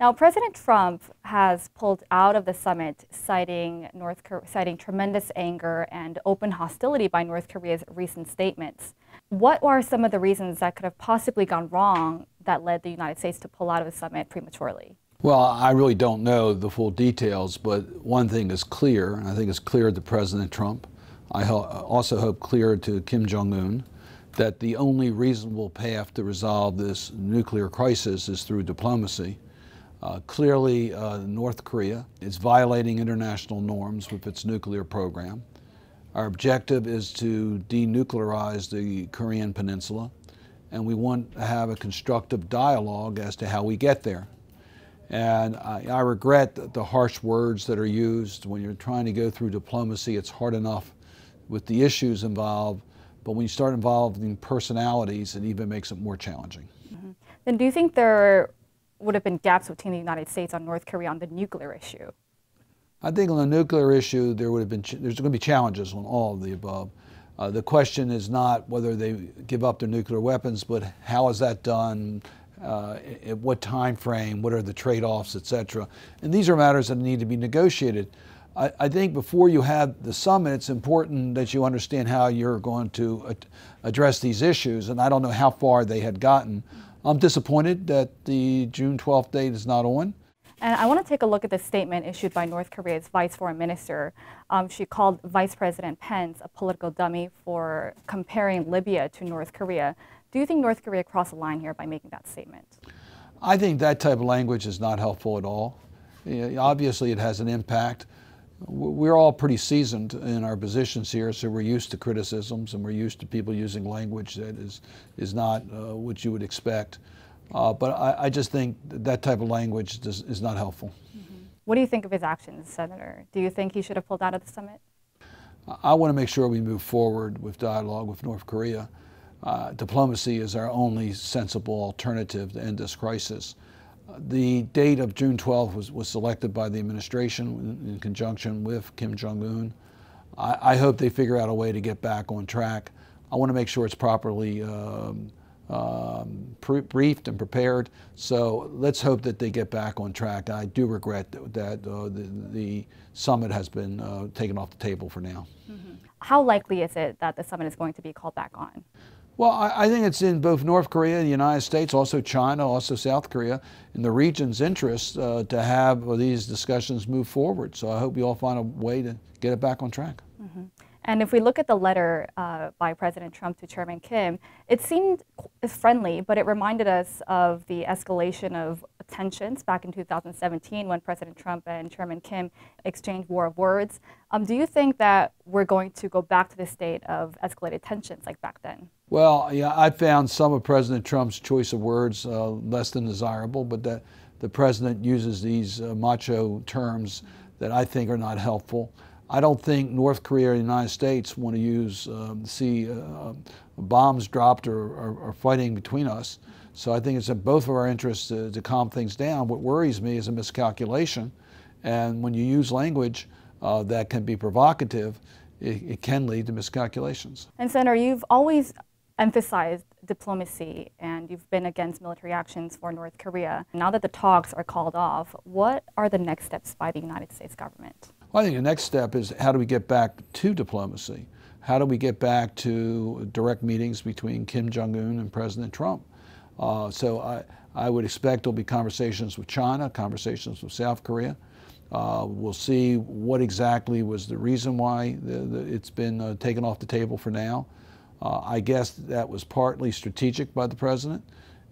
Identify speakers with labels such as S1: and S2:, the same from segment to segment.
S1: Now, President Trump has pulled out of the summit, citing tremendous anger and open hostility by North Korea's recent statements. What are some of the reasons that could have possibly gone wrong that led the United States to pull out of the summit prematurely?
S2: Well, I really don't know the full details, but one thing is clear, and I think it's clear to President Trump. I also hope clear to Kim Jong-un that the only reasonable path to resolve this nuclear crisis is through diplomacy. Clearly, North Korea is violating international norms with its nuclear program. Our objective is to denuclearize the Korean Peninsula, and we want to have a constructive dialogue as to how we get there. And I regret the harsh words that are used. When you're trying to go through diplomacy, it's hard enough with the issues involved, but when you start involving personalities, it even makes it more challenging.
S1: Mm-hmm. Then do you think there would have been gaps between the United States and North Korea on the nuclear issue?
S2: I think on the nuclear issue, there's going to be challenges on all of the above. The question is not whether they give up their nuclear weapons, but how is that done? At what time frame, what are the trade-offs, et cetera. And these are matters that need to be negotiated. I think before you have the summit, it's important that you understand how you're going to address these issues, and I don't know how far they had gotten. I'm disappointed that the June 12th date is not on.
S1: And I want to take a look at the statement issued by North Korea's Vice Foreign Minister. She called Vice President Pence a political dummy for comparing Libya to North Korea. Do you think North Korea crossed the line here by making that statement?
S2: I think that type of language is not helpful at all. Obviously, it has an impact. We're all pretty seasoned in our positions here, so we're used to criticisms and we're used to people using language that is not what you would expect. But I just think that type of language is not helpful.
S1: Mm-hmm. What do you think of his actions, Senator? Do you think he should have pulled out of the summit?
S2: I want to make sure we move forward with dialogue with North Korea. Diplomacy is our only sensible alternative to end this crisis. The date of June 12th was selected by the administration in conjunction with Kim Jong-un. I hope they figure out a way to get back on track. I want to make sure it's properly briefed and prepared. So let's hope that they get back on track. I do regret that the summit has been taken off the table for now.
S1: Mm-hmm. How likely is it that the summit is going to be called back on?
S2: Well, I think it's in both North Korea and the United States, also China, also South Korea, in the region's interest to have these discussions move forward. So I hope we all find a way to get it back on track.
S1: Mm-hmm. And if we look at the letter by President Trump to Chairman Kim, it seemed friendly, but it reminded us of the escalation of tensions back in 2017 when President Trump and Chairman Kim exchanged war of words. Do you think that we're going to go back to the state of escalated tensions like back then?
S2: Well, yeah, I found some of President Trump's choice of words less than desirable, but that the president uses these macho terms that I think are not helpful. I don't think North Korea or the United States want to see bombs dropped or fighting between us. So I think it's in both of our interests to calm things down. What worries me is a miscalculation. And when you use language that can be provocative, it can lead to miscalculations.
S1: And Senator, you've always emphasized diplomacy and you've been against military actions for North Korea. Now that the talks are called off, what are the next steps by the United States government?
S2: Well, I think the next step is how do we get back to diplomacy? How do we get back to direct meetings between Kim Jong-un and President Trump? So I would expect there'll be conversations with China, conversations with South Korea. We'll see what exactly was the reason why it's been taken off the table for now. I guess that was partly strategic by the president,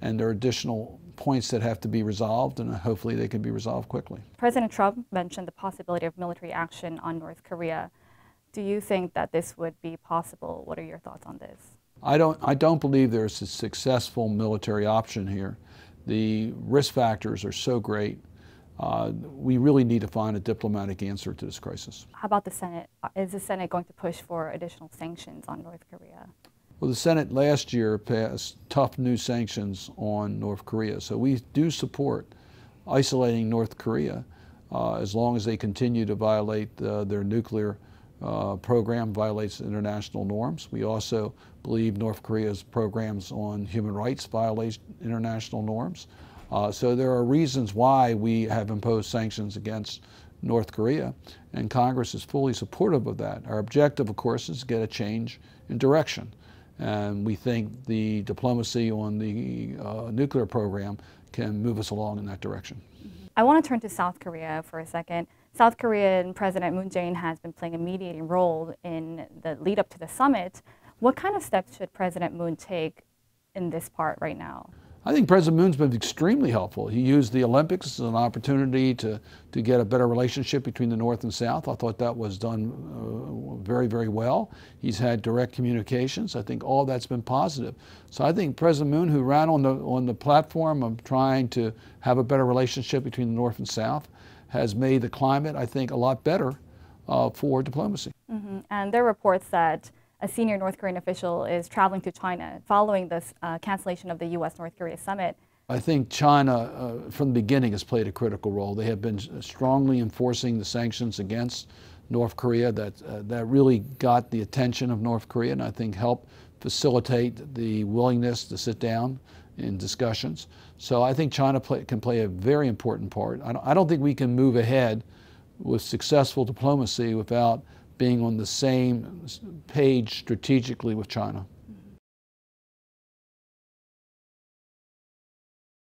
S2: and there are additional points that have to be resolved, and hopefully they can be resolved quickly.
S1: President Trump mentioned the possibility of military action on North Korea. Do you think that this would be possible? What are your thoughts on this?
S2: I don't believe there's a successful military option here. The risk factors are so great. We really need to find a diplomatic answer to this crisis.
S1: How about the Senate? Is the Senate going to push for additional sanctions on North Korea?
S2: Well, the Senate last year passed tough new sanctions on North Korea. So we do support isolating North Korea as long as they continue to violate their nuclear program, violates international norms. We also believe North Korea's programs on human rights violate international norms. So there are reasons why we have imposed sanctions against North Korea, and Congress is fully supportive of that. Our objective, of course, is to get a change in direction. And we think the diplomacy on the nuclear program can move us along in that direction.
S1: I want to turn to South Korea for a second. South Korean President Moon Jae-in has been playing a mediating role in the lead up to the summit. What kind of steps should President Moon take in this part right now?
S2: I think President Moon's been extremely helpful. He used the Olympics as an opportunity to get a better relationship between the North and South. I thought that was done very, very well. He's had direct communications. I think all that's been positive. So I think President Moon, who ran on the platform of trying to have a better relationship between the North and South, has made the climate, I think, a lot better for diplomacy.
S1: Mm-hmm. And there are reports that a senior North Korean official is traveling to China following this cancellation of the U.S.-North Korea summit.
S2: I think China, from the beginning, has played a critical role. They have been strongly enforcing the sanctions against North Korea that really got the attention of North Korea, and I think helped facilitate the willingness to sit down in discussions. So I think China can play a very important part. I don't think we can move ahead with successful diplomacy without being on the same page strategically with China.